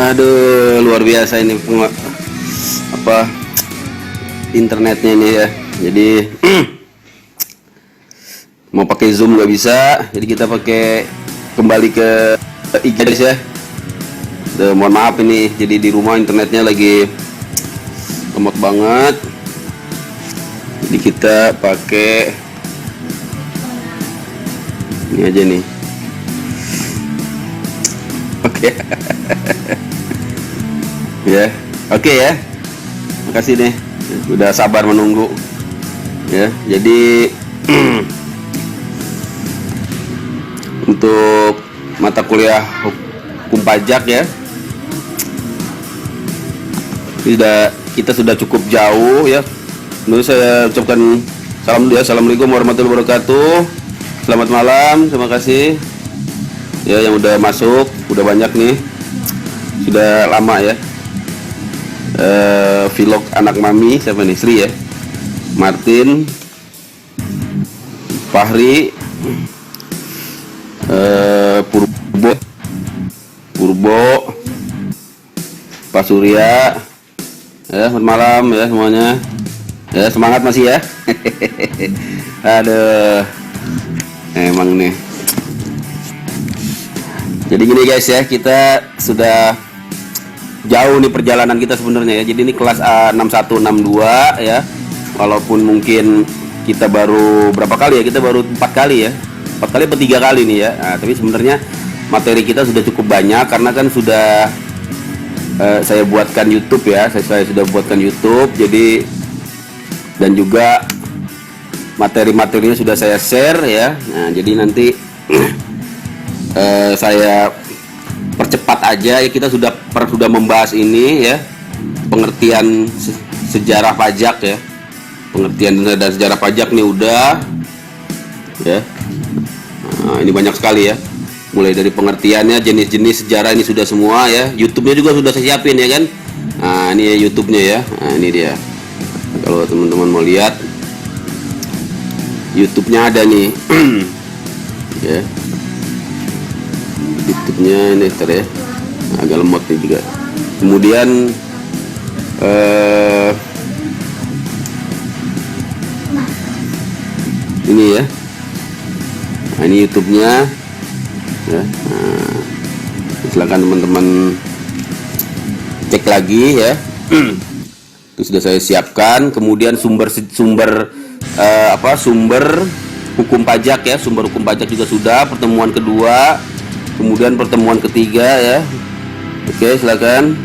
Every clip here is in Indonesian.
Aduh, luar biasa ini apa internetnya ini ya. Jadi mau pakai Zoom nggak bisa, jadi kita pakai kembali ke IG guys ya. Mohon maaf ini, jadi di rumah internetnya lagi lemot banget. Jadi kita pakai ini aja nih. Oke. Ya, oke ya. Makasih nih, udah sabar menunggu. Ya, jadi untuk mata kuliah hukum pajak ya, kita sudah cukup jauh ya. Dulu saya ucapkan salam dia, assalamualaikum warahmatullahi wabarakatuh. Selamat malam, terima kasih ya yang udah masuk, udah banyak nih, sudah lama ya. Vlog anak mami siapa nih? Sri ya, Martin, Fahri, Purbo, Pak Surya ya. Selamat malam ya semuanya ya, semangat masih ya. Aduh, emang nih. Jadi gini guys ya, kita sudah jauh nih perjalanan kita sebenarnya ya. Jadi ini kelas A6162 ya. Walaupun mungkin kita baru berapa kali ya? Kita baru 4 kali ya. 4 kali atau 3 kali nih ya. Nah, tapi sebenarnya materi kita sudah cukup banyak karena kan sudah saya buatkan YouTube ya. Saya sudah buatkan YouTube. Jadi dan juga materi-materinya sudah saya share ya. Nah, jadi nanti saya percepat aja ya. Kita sudah membahas ini ya, pengertian sejarah pajak ya, pengertian dan sejarah pajak nih udah ya. Nah, ini banyak sekali ya, mulai dari pengertiannya, jenis-jenis sejarah ini sudah semua ya. YouTube-nya juga sudah saya siapin ya kan. Nah ini ya YouTube-nya ya. Nah ini dia, kalau teman-teman mau lihat YouTube-nya ada nih. Ya, YouTube-nya ini ntar ya, agak lemot nih juga. Kemudian ini ya, nah ini YouTube-nya ya. Nah, silakan teman-teman cek lagi ya. Itu sudah saya siapkan. Kemudian sumber hukum pajak ya, sumber hukum pajak juga sudah, pertemuan kedua, kemudian pertemuan ketiga ya. Oke, silakan.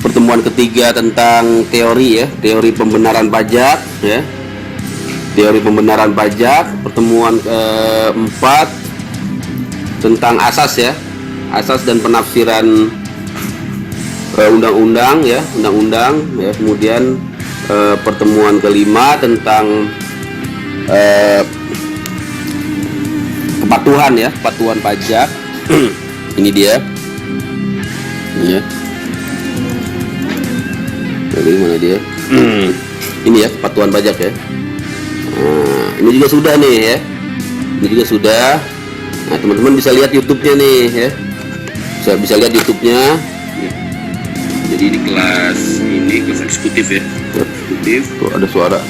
Pertemuan ketiga tentang teori ya, teori pembenaran pajak ya, teori pembenaran pajak. Pertemuan keempat tentang asas ya, asas dan penafsiran undang-undang ya, undang-undang ya. Kemudian pertemuan kelima tentang kepatuhan ya, kepatuhan pajak. Ini dia ya. Jadi mana dia? Ini ya, kepatuhan pajak ya. Nah, ini juga sudah nih ya, ini juga sudah. Nah teman-teman bisa lihat YouTube-nya nih ya, bisa lihat YouTube-nya. Jadi di kelas eksekutif ya, eksekutif. Tuh ada suara.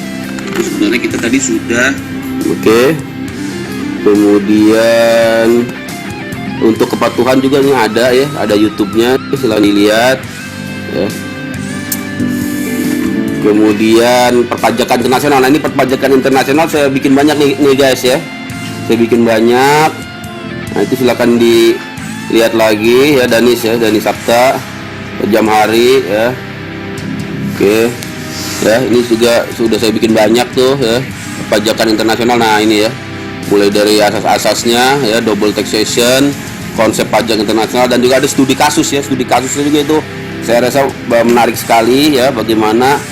Sebenarnya kita tadi sudah. Oke. Kemudian untuk kepatuhan juga nih ada ya, ada YouTube-nya, silahkan dilihat ya. Kemudian perpajakan internasional. Nah ini perpajakan internasional saya bikin banyak nih guys ya, saya bikin banyak. Nah itu silakan dilihat lagi ya, Danis Sabta, jam hari ya. Oke ya, ini juga sudah saya bikin banyak tuh ya, perpajakan internasional. Nah ini ya, mulai dari asas-asasnya ya, double taxation, konsep pajak internasional, dan juga ada studi kasus ya. Studi kasusnya juga itu saya rasa menarik sekali ya, bagaimana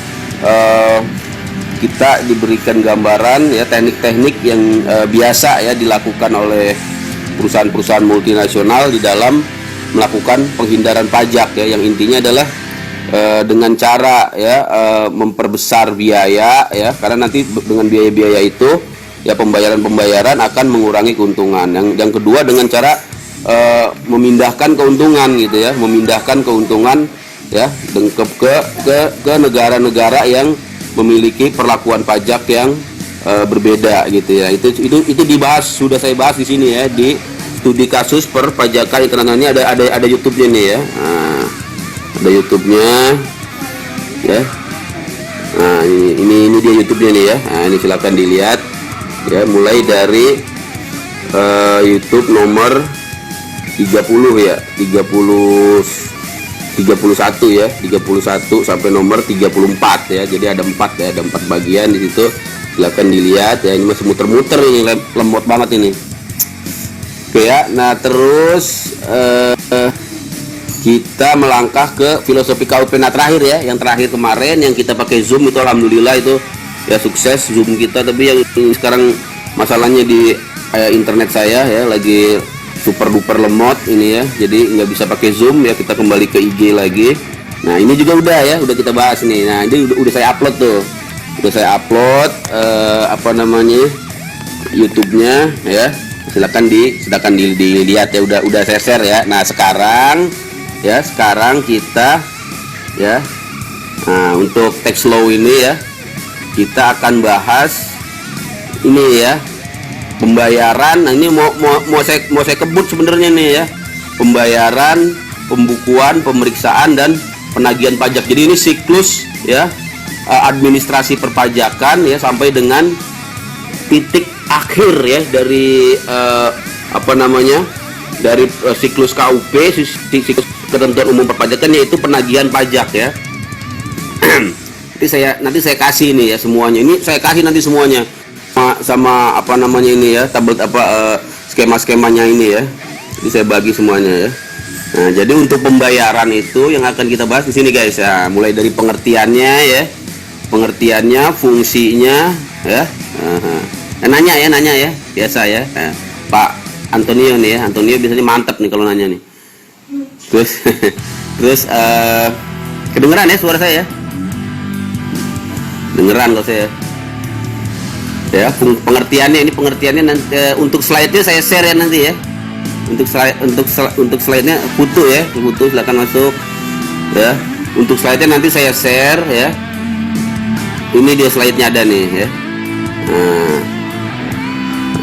kita diberikan gambaran ya, teknik-teknik yang biasa ya dilakukan oleh perusahaan-perusahaan multinasional di dalam melakukan penghindaran pajak ya, yang intinya adalah dengan cara ya memperbesar biaya ya, karena nanti dengan biaya-biaya itu ya pembayaran akan mengurangi keuntungan. Yang kedua dengan cara memindahkan keuntungan gitu ya, memindahkan keuntungan ya ke negara-negara yang memiliki perlakuan pajak yang berbeda gitu ya. Itu dibahas, sudah saya bahas di sini ya, di studi kasus perpajakan internasional. Ini ada YouTube-nya nih ya. Nah, ada YouTube-nya ya. Nah, ini dia YouTube-nya nih ya. Nah, ini silakan dilihat ya, mulai dari YouTube nomor 30 ya, 31 ya, 31 sampai nomor 34 ya. Jadi ada 4 ya, ada 4 bagian di situ. Silakan dilihat ya, ini masih muter-muter ini, lemot banget ini. Oke ya, nah terus kita melangkah ke filosofi KUP. Nah terakhir ya, yang terakhir kemarin yang kita pakai Zoom itu alhamdulillah itu ya sukses Zoom kita, tapi yang sekarang masalahnya di internet saya ya lagi super duper lemot ini ya, jadi nggak bisa pakai Zoom ya, kita kembali ke IG lagi. Nah ini juga udah ya, udah kita bahas nih. Nah ini udah saya upload tuh, udah saya upload apa namanya YouTube-nya ya, silakan dilihat ya, udah saya share ya. Nah sekarang kita ya, nah untuk tax law ini ya, kita akan bahas ini ya, pembayaran. Nah ini mau saya kebut sebenarnya nih ya, pembayaran, pembukuan, pemeriksaan dan penagihan pajak. Jadi ini siklus ya, administrasi perpajakan ya, sampai dengan titik akhir ya dari apa namanya, dari siklus KUP, siklus ketentuan umum perpajakan, yaitu penagihan pajak ya. nanti saya kasih ini ya semuanya, ini saya kasih nanti semuanya sama apa namanya ini ya, tabel apa skema-skemanya ini ya. Jadi saya bagi semuanya ya. Nah, jadi untuk pembayaran itu yang akan kita bahas di sini guys ya, mulai dari pengertiannya ya, fungsinya ya. Nanya ya, biasa ya. Pak Antonio nih ya, Antonio biasanya mantap nih kalau nanya nih. Terus kedengeran ya suara saya ya? Dengeran kalau saya ya, pengertiannya nanti, untuk slide-nya saya share ya nanti ya, untuk slide-nya foto ya, foto silakan masuk ya. Untuk slide-nya nanti saya share ya, ini dia slide-nya ada nih ya. Nah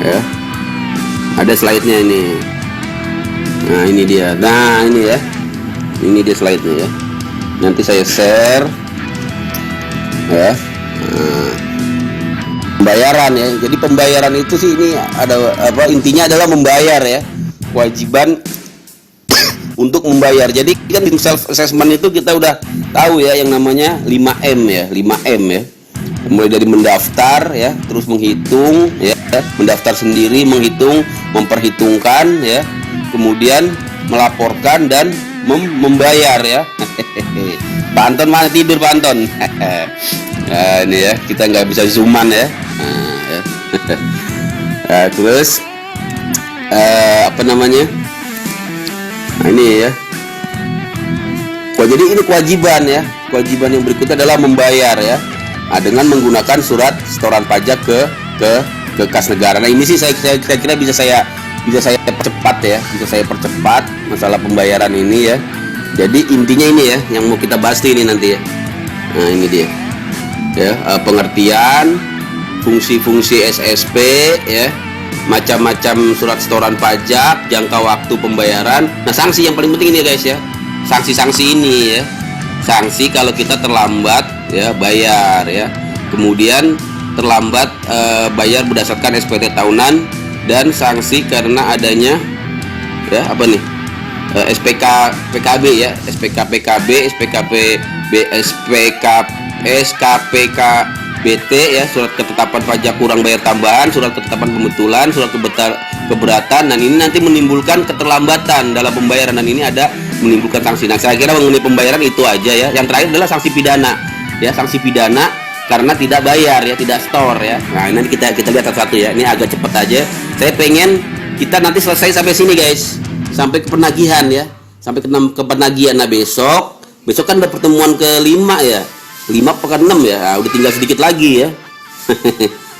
ya, ada slide-nya ini. Nah ini dia, ini dia slide-nya ya, nanti saya share ya. Pembayaran ya, jadi pembayaran itu sih ini ada apa, intinya adalah membayar ya, kewajiban untuk membayar. Jadi kan di self assessment itu kita udah tahu ya yang namanya 5M ya, 5M ya, mulai dari mendaftar ya, terus menghitung ya, mendaftar sendiri, menghitung, memperhitungkan ya, kemudian melaporkan dan membayar ya. Pak Anton mana tidur Pak Anton? Nah, ini ya, kita nggak bisa zooman ya. Nah, ya. Nah, terus apa namanya? Nah, ini ya. Jadi ini kewajiban ya. Kewajiban yang berikutnya adalah membayar ya. Nah, dengan menggunakan surat setoran pajak ke kas negara. Nah, ini sih saya kira bisa saya percepat ya. Bisa saya percepat masalah pembayaran ini ya. Jadi intinya ini ya yang mau kita bahas ini nanti ya. Nah, ini dia. Ya, pengertian, fungsi-fungsi SSP ya, macam-macam surat setoran pajak, jangka waktu pembayaran. Nah, sanksi yang paling penting ini guys ya, sanksi ini ya, sanksi kalau kita terlambat ya bayar ya, kemudian terlambat bayar berdasarkan SPT tahunan, dan sanksi karena adanya ya apa nih, PKB ya, SKPKBT ya, surat ketetapan pajak kurang bayar tambahan, surat ketetapan pembetulan, surat keberatan, dan ini nanti menimbulkan keterlambatan dalam pembayaran, dan ini ada menimbulkan sanksi. Nah, saya kira mengenai pembayaran itu aja ya. Yang terakhir adalah sanksi pidana ya, sanksi pidana karena tidak bayar ya, tidak store ya. Nah, nanti kita lihat satu-satu ya. Ini agak cepat aja. Saya pengen kita nanti selesai sampai sini guys, sampai ke penagihan ya, sampai ke penagihan. Nah, besok kan udah pertemuan ke-5 ya, 5 pekan 6 ya. Nah, udah tinggal sedikit lagi ya.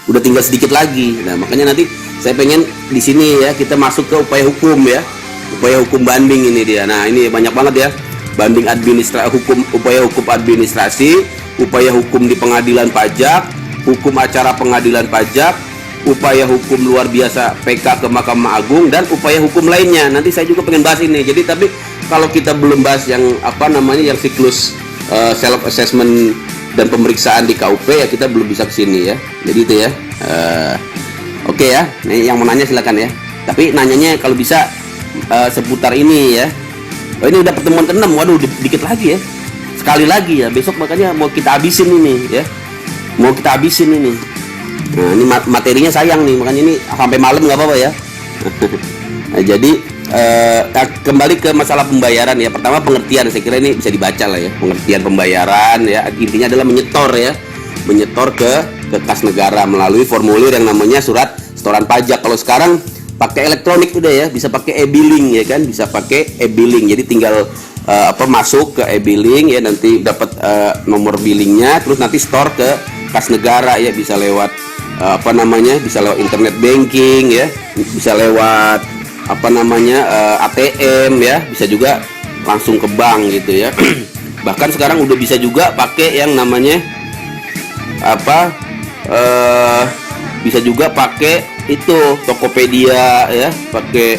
Udah tinggal sedikit lagi. Nah, makanya nanti saya pengen di sini ya kita masuk ke upaya hukum ya. upaya hukum banding ini dia. Nah, ini banyak banget ya. Banding upaya hukum administrasi, upaya hukum di pengadilan pajak, hukum acara pengadilan pajak, upaya hukum luar biasa PK ke Mahkamah Agung, dan upaya hukum lainnya. Nanti saya juga pengen bahas ini. Jadi tapi kalau kita belum bahas yang yang siklus self assessment dan pemeriksaan di KUP ya, kita belum bisa kesini ya. Jadi itu ya. Oke ya. Nih yang mau nanya silakan ya. Tapi nanyanya kalau bisa seputar ini ya. Oh, ini udah pertemuan ke-6. Waduh, dikit lagi ya. Sekali lagi ya. Besok makanya mau kita habisin ini ya. Mau kita habisin ini. Nah, ini materinya sayang nih, makanya ini sampai malam nggak apa-apa ya. Nah, jadi kembali ke masalah pembayaran ya. Pertama pengertian, saya kira ini bisa dibaca lah ya. Pengertian pembayaran ya. Intinya adalah menyetor ya. Menyetor ke kas negara melalui formulir yang namanya surat setoran pajak. Kalau sekarang pakai elektronik udah ya, bisa pakai e-billing ya kan, bisa pakai e-billing. Jadi tinggal masuk ke e-billing ya, nanti dapat nomor billingnya, terus nanti store ke kas negara ya, bisa lewat bisa lewat internet banking ya, bisa lewat ATM ya, bisa juga langsung ke bank gitu ya. Bahkan sekarang udah bisa juga pakai yang namanya bisa juga pakai itu Tokopedia ya, pakai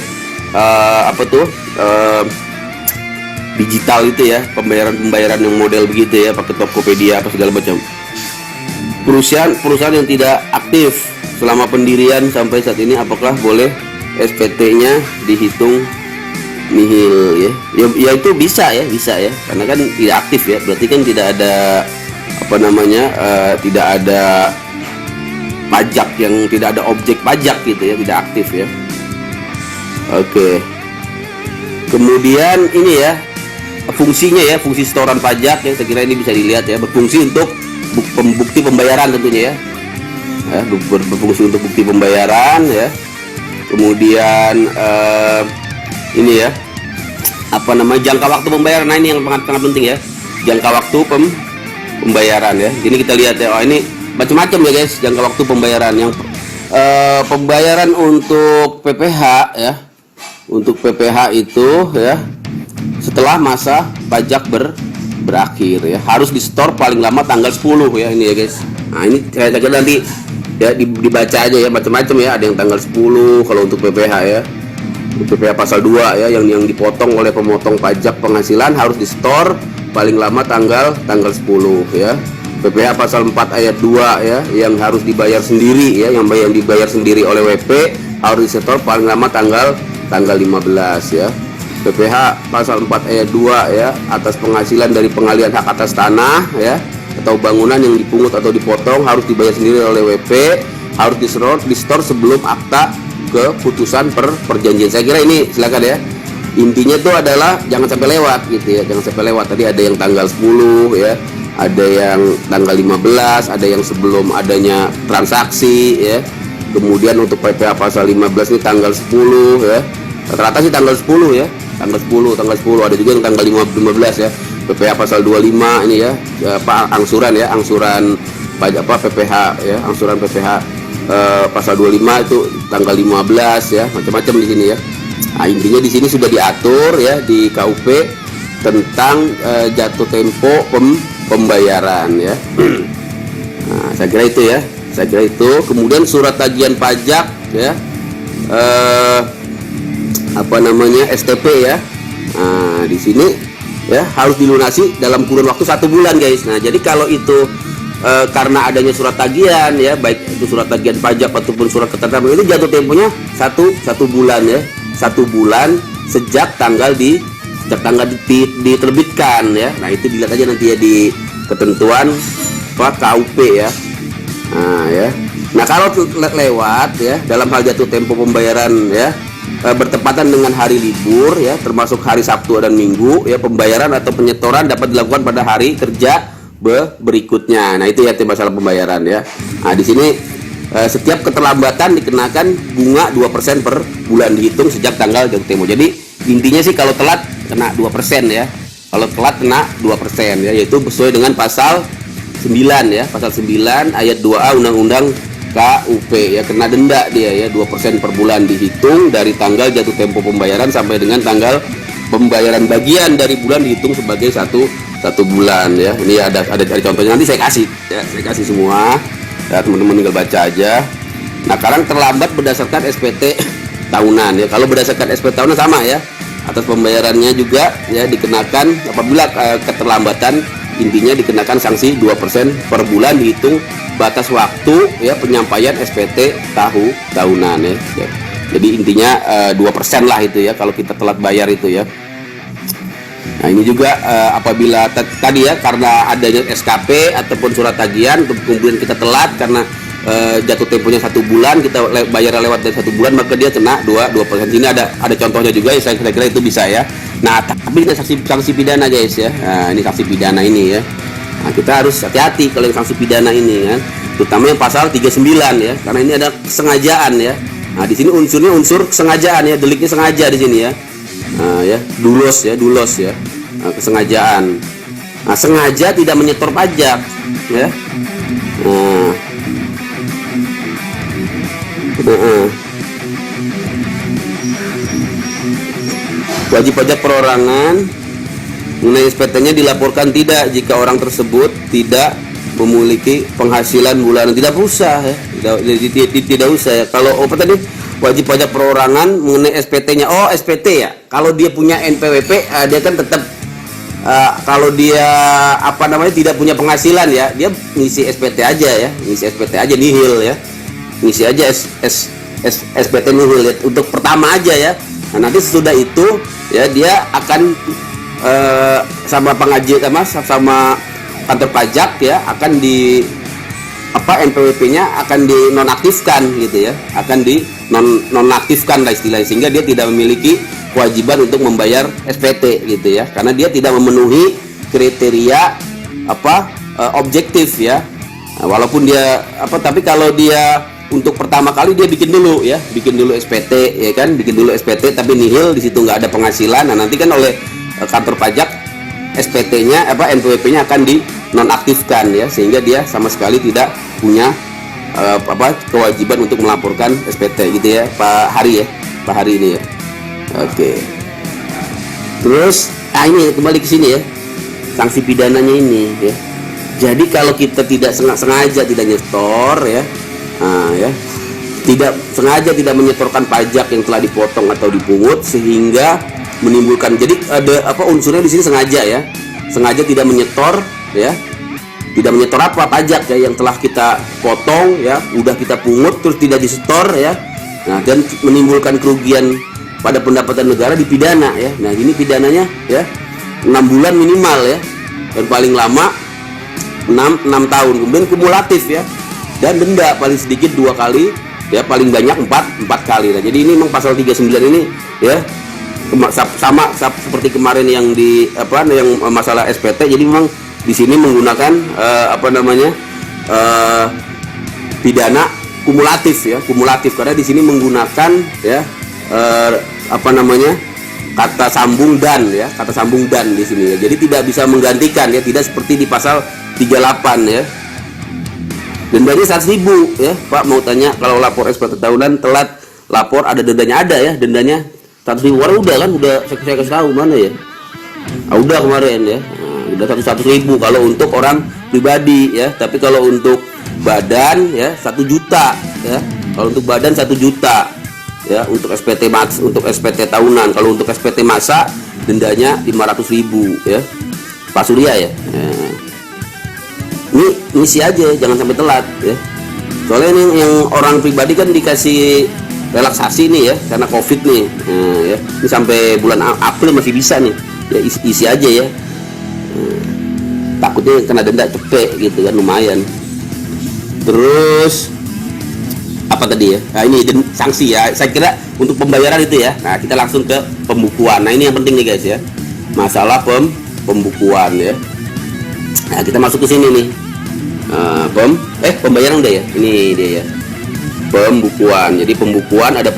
digital itu ya, pembayaran yang model begitu ya, pakai Tokopedia apa segala macam. Perusahaan yang tidak aktif selama pendirian sampai saat ini, apakah boleh SPT-nya dihitung nihil ya? Ya itu bisa ya, karena kan tidak aktif ya, berarti kan tidak ada tidak ada pajak, yang tidak ada objek pajak gitu ya, tidak aktif ya. Oke. Kemudian ini ya fungsinya ya, fungsi setoran pajak ya, saya kira ini bisa dilihat ya, berfungsi untuk bukti pembayaran tentunya ya, berfungsi untuk bukti pembayaran ya. Kemudian ini ya jangka waktu pembayaran. Nah, ini yang sangat penting ya, jangka waktu pembayaran ya. Ini kita lihat ya, ini macam-macam ya guys jangka waktu pembayaran. Yang pembayaran untuk PPH ya, untuk PPH itu ya setelah masa pajak berakhir ya, harus di store paling lama tanggal 10 ya, ini ya guys. Nah, ini saya kira nanti ya dibaca aja ya, macam-macam ya, ada yang tanggal 10 kalau untuk PPH ya. PPH pasal 2 ya, yang dipotong oleh pemotong pajak penghasilan harus di store paling lama tanggal 10 ya. PPH pasal 4 ayat 2 ya, yang harus dibayar sendiri ya, yang dibayar sendiri oleh WP harus di store paling lama tanggal 15 ya. PPH pasal 4 ayat 2 ya, atas penghasilan dari pengalihan hak atas tanah ya atau bangunan yang dipungut atau dipotong harus dibayar sendiri oleh WP, harus di store sebelum akta keputusan perjanjian. Saya kira ini silakan ya. Intinya itu adalah jangan sampai lewat gitu ya, jangan sampai lewat. Tadi ada yang tanggal 10 ya, ada yang tanggal 15, ada yang sebelum adanya transaksi ya. Kemudian untuk PPH pasal 15 ini tanggal 10 ya. Rata-rata sih tanggal 10 ya. Tanggal 10, ada juga yang tanggal 15 ya. PPH pasal 25 ini ya, angsuran ya, angsuran pajak PPH ya, angsuran PPH pasal 25 itu tanggal 15 ya, macam-macam di sini ya. Nah, intinya di sini sudah diatur ya di KUP tentang jatuh tempo pembayaran ya. Nah, saya kira itu ya. Kemudian surat tagihan pajak ya, STP ya. Nah, di sini ya harus dilunasi dalam kurun waktu 1 bulan guys. Nah, jadi kalau itu karena adanya surat tagihan ya, baik itu surat tagihan pajak ataupun surat keterangan, itu jatuh temponya satu bulan ya, 1 bulan sejak tanggal diterbitkan ya. Nah, itu dilihat aja nanti ya di ketentuan KUP ya. Nah, kalau lewat ya dalam hal jatuh tempo pembayaran ya, bertepatan dengan hari libur ya, termasuk hari Sabtu dan Minggu ya, pembayaran atau penyetoran dapat dilakukan pada hari kerja berikutnya. Nah, itu ya masalah pembayaran ya. Nah, di sini setiap keterlambatan dikenakan bunga 2% per bulan dihitung sejak tanggal jatuh tempo. Jadi intinya sih kalau telat kena 2% ya. Kalau telat kena 2% ya, yaitu sesuai dengan pasal 9 ya, pasal 9 ayat 2A Undang-Undang KUP ya, kena denda dia ya, 2% per bulan, dihitung dari tanggal jatuh tempo pembayaran sampai dengan tanggal pembayaran bagian dari bulan, dihitung sebagai satu bulan ya. Ini ada contohnya, nanti saya kasih ya, saya kasih semua ya, teman-teman tinggal baca aja. Nah, sekarang terlambat berdasarkan SPT tahunan ya. Kalau berdasarkan SPT tahunan sama ya, atas pembayarannya juga ya dikenakan apabila keterlambatan, intinya dikenakan sanksi 2% per bulan, dihitung batas waktu ya penyampaian SPT tahunan ya. Jadi intinya 2% lah itu ya kalau kita telat bayar itu ya. Nah, ini juga apabila tadi ya, karena adanya SKP ataupun surat tagihan, kemudian kita telat karena jatuh temponya 1 bulan, kita bayar lewat dari 1 bulan, maka dia kena 2%. Ini ada contohnya juga ya, saya kira itu bisa ya. Nah, tapi ini sanksi pidana guys ya. Nah, ini sanksi pidana ini ya. Nah, kita harus hati-hati kalau yang sanksi pidana ini kan, terutama yang pasal 39 ya, karena ini ada kesengajaan ya. Nah, di sini unsurnya unsur kesengajaan ya, deliknya sengaja di sini ya. Nah, ya, dulos ya, nah, kesengajaan. Nah, sengaja tidak menyetor pajak ya. Wajib pajak perorangan mengenai SPT-nya dilaporkan tidak jika orang tersebut tidak memiliki penghasilan bulanan. Tidak usah ya, tidak usah ya. Kalau apa tadi, wajib pajak perorangan mengenai SPT-nya, oh SPT ya, kalau dia punya NPWP dia kan tetap kalau dia apa namanya tidak punya penghasilan ya, dia ngisi SPT aja ya, ngisi SPT aja nihil ya, ngisi aja SPT nihil ya, untuk pertama aja ya. Nah, nanti sesudah itu ya dia akan sama pengaji sama kantor pajak ya, akan di NPWP-nya akan dinonaktifkan gitu ya, akan dinonaktifkan lah istilahnya, sehingga dia tidak memiliki kewajiban untuk membayar SPT gitu ya, karena dia tidak memenuhi kriteria objektif ya. Nah, walaupun dia tapi kalau dia untuk pertama kali dia bikin dulu SPT ya kan, bikin dulu SPT tapi nihil, di situ nggak ada penghasilan. Nah, nanti kan oleh kantor pajak SPT-nya NPWP-nya akan dinonaktifkan ya, sehingga dia sama sekali tidak punya kewajiban untuk melaporkan SPT gitu ya, Pak Hari ini ya. Oke. Terus ini kembali ke sini ya, sanksi pidananya ini ya. Jadi kalau kita tidak sengaja tidak nyetor ya, tidak sengaja tidak menyetorkan pajak yang telah dipotong atau dipungut sehingga menimbulkan, jadi ada unsurnya di sini sengaja ya, sengaja tidak menyetor ya, tidak menyetor pajak ya yang telah kita potong ya, udah kita pungut terus tidak disetor ya. Nah, dan menimbulkan kerugian pada pendapatan negara, dipidana ya. Nah, ini pidananya ya 6 bulan minimal ya, dan paling lama 6 tahun, kemudian kumulatif ya, dan denda paling sedikit 2 kali ya, paling banyak 4 kali. Nah, jadi ini memang pasal 39 ini ya sama seperti kemarin yang yang masalah SPT. Jadi memang di sini menggunakan pidana kumulatif ya, kumulatif, karena di sini menggunakan ya kata sambung dan ya, kata sambung dan di sini ya. Jadi tidak bisa menggantikan ya, tidak seperti di pasal 38 ya. Dendanya 100.000 ya, Pak mau tanya, kalau lapor SPT tahunan telat lapor ada dendanya? Ada ya, dendanya 100.000. Udah kan, udah saya kasih tahu mana ya. Udah kemarin ya. Udah 100.000 kalau untuk orang pribadi ya, tapi kalau untuk badan ya 1 juta ya. Kalau untuk badan 1 juta ya, untuk SPT tahunan. Kalau untuk SPT masa dendanya 500.000 ya, Pak Surya ya. Ini ngisi aja, jangan sampai telat ya. Soalnya ini yang orang pribadi kan dikasih relaksasi nih ya, karena COVID nih. Ya. Ini sampai bulan April masih bisa nih ya, isi aja ya. Takutnya kena denda cepet gitu kan, lumayan. Terus apa tadi ya? Nah, ini sanksi ya. Saya kira untuk pembayaran itu ya. Nah, kita langsung ke pembukuan. Nah, ini yang penting nih guys ya, masalah pembukuan ya. Nah, kita masuk ke sini nih. Pembayaran udah ya. Ini dia ya. Pembukuan. Jadi pembukuan, ada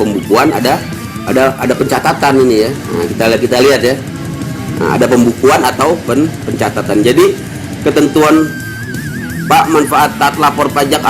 pencatatan ini ya. Nah, kita lihat ya. Nah, ada pembukuan atau pencatatan. Jadi ketentuan manfaat lapor pajak